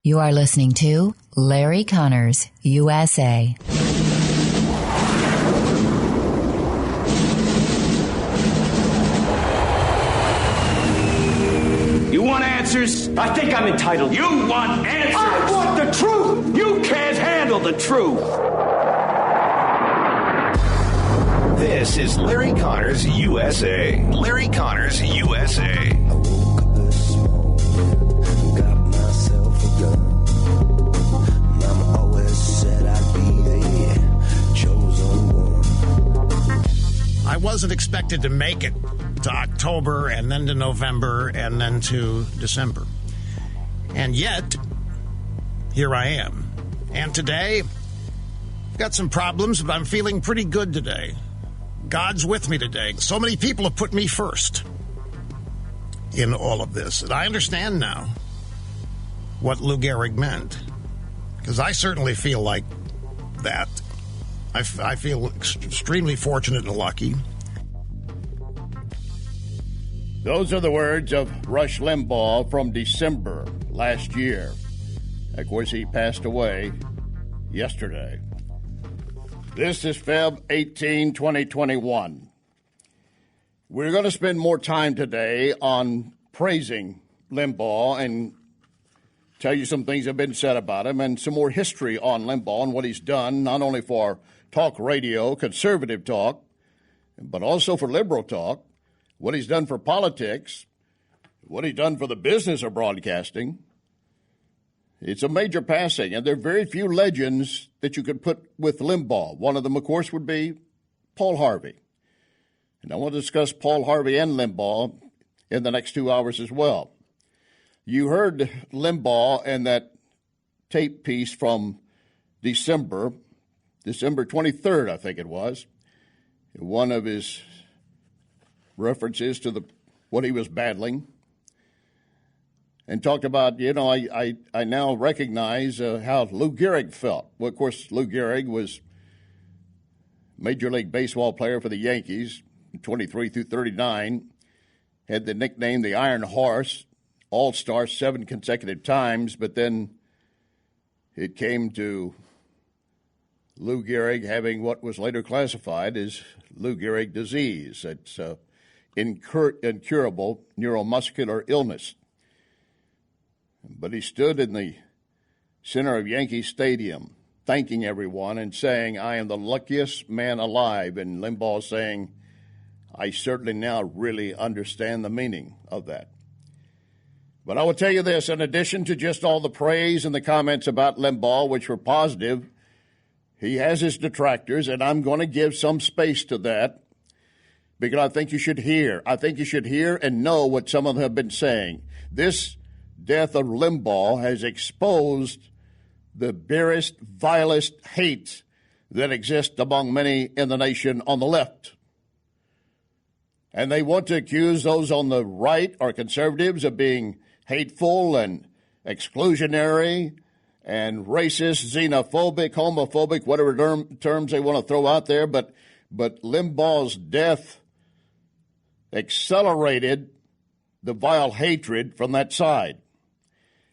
You are listening to Larry Connors, USA. You want answers? I think I'm entitled. You want answers? I want the truth! You can't handle the truth! This is Larry Connors, USA. Larry Connors, USA. I wasn't expected to make it to October and then to November and then to December. And yet, here I am. And today, I've got some problems, but I'm feeling pretty good today. God's with me today. So many people have put me first in all of this. And I understand now what Lou Gehrig meant. Because I certainly feel like that. I feel extremely fortunate and lucky. Those are the words of Rush Limbaugh from December last year. Of course, he passed away yesterday. This is FEB 18, 2021. We're going to spend more time today on praising Limbaugh and tell you some things that have been said about him and some more history on Limbaugh and what he's done, not only for talk radio, conservative talk, but also for liberal talk, what he's done for politics, what he's done for the business of broadcasting. It's a major passing, and there are very few legends that you could put with Limbaugh. One of them, of course, would be Paul Harvey. And I want to discuss Paul Harvey and Limbaugh in the next 2 hours as well. You heard Limbaugh in that tape piece from December 23rd, I think it was, one of his references to what he was battling, and talked about, I now recognize how Lou Gehrig felt. Well, of course, Lou Gehrig was Major League Baseball player for the Yankees, 23 through 39, had the nickname the Iron Horse, All-Star 7 consecutive times, but then it came to Lou Gehrig having what was later classified as Lou Gehrig disease. It's incurable neuromuscular illness. But he stood in the center of Yankee Stadium thanking everyone and saying, I am the luckiest man alive. And Limbaugh saying, I certainly now really understand the meaning of that. But I will tell you this, in addition to just all the praise and the comments about Limbaugh, which were positive, he has his detractors, and I'm going to give some space to that because I think you should hear. I think you should hear and know what some of them have been saying. This death of Limbaugh has exposed the barest, vilest hate that exists among many in the nation on the left. And they want to accuse those on the right or conservatives of being hateful and exclusionary and racist, xenophobic, homophobic, whatever terms they want to throw out there. But Limbaugh's death accelerated the vile hatred from that side.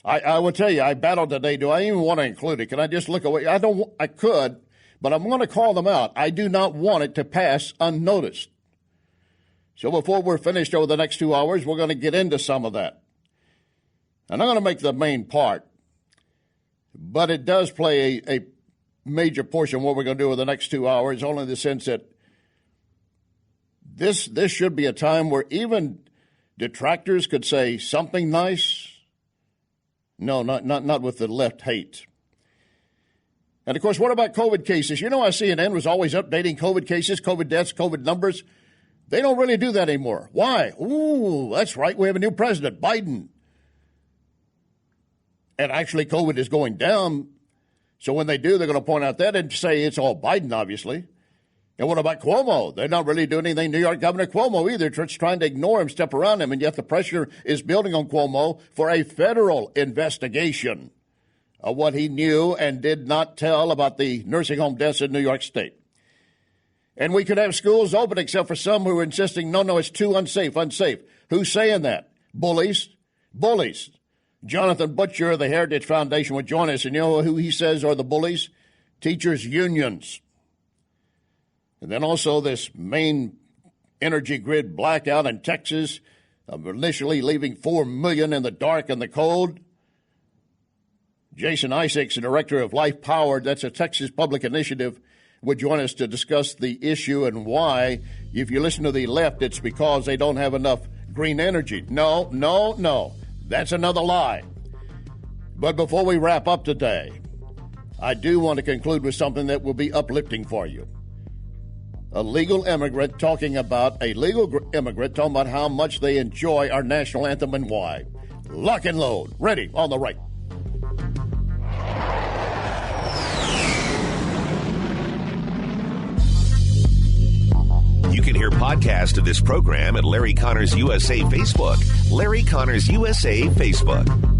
I will tell you, I battled today. Do I even want to include it? Can I just look away? I could, but I'm going to call them out. I do not want it to pass unnoticed. So before we're finished over the next 2 hours, we're going to get into some of that. And I'm going to make the main part, but it does play a major portion of what we're going to do over the next 2 hours, only in the sense that this should be a time where even detractors could say something nice. No, not with the left hate. And, of course, what about COVID cases? You know how CNN was always updating COVID cases, COVID deaths, COVID numbers? They don't really do that anymore. Why? Ooh, that's right. We have a new president, Biden. And actually, COVID is going down. So when they do, they're going to point out that and say it's all Biden, obviously. And what about Cuomo? They're not really doing anything. New York Governor Cuomo either. It's trying to ignore him, step around him, and yet the pressure is building on Cuomo for a federal investigation of what he knew and did not tell about the nursing home deaths in New York State. And we could have schools open except for some who are insisting, no, it's too unsafe. Who's saying that? Bullies. Jonathan Butcher of the Heritage Foundation will join us, and you know who he says are the bullies? Teachers' unions. And then also this main energy grid blackout in Texas, initially leaving 4 million in the dark and the cold. Jason Isaacs, the director of Life Powered, that's a Texas public initiative, would join us to discuss the issue and why, if you listen to the left, it's because they don't have enough green energy. No. That's another lie. But before we wrap up today, I do want to conclude with something that will be uplifting for you. A legal immigrant talking about how much they enjoy our national anthem and why. Lock and load. Ready on the right. You can hear podcasts of this program at Larry Connors USA Facebook. Larry Connors USA Facebook.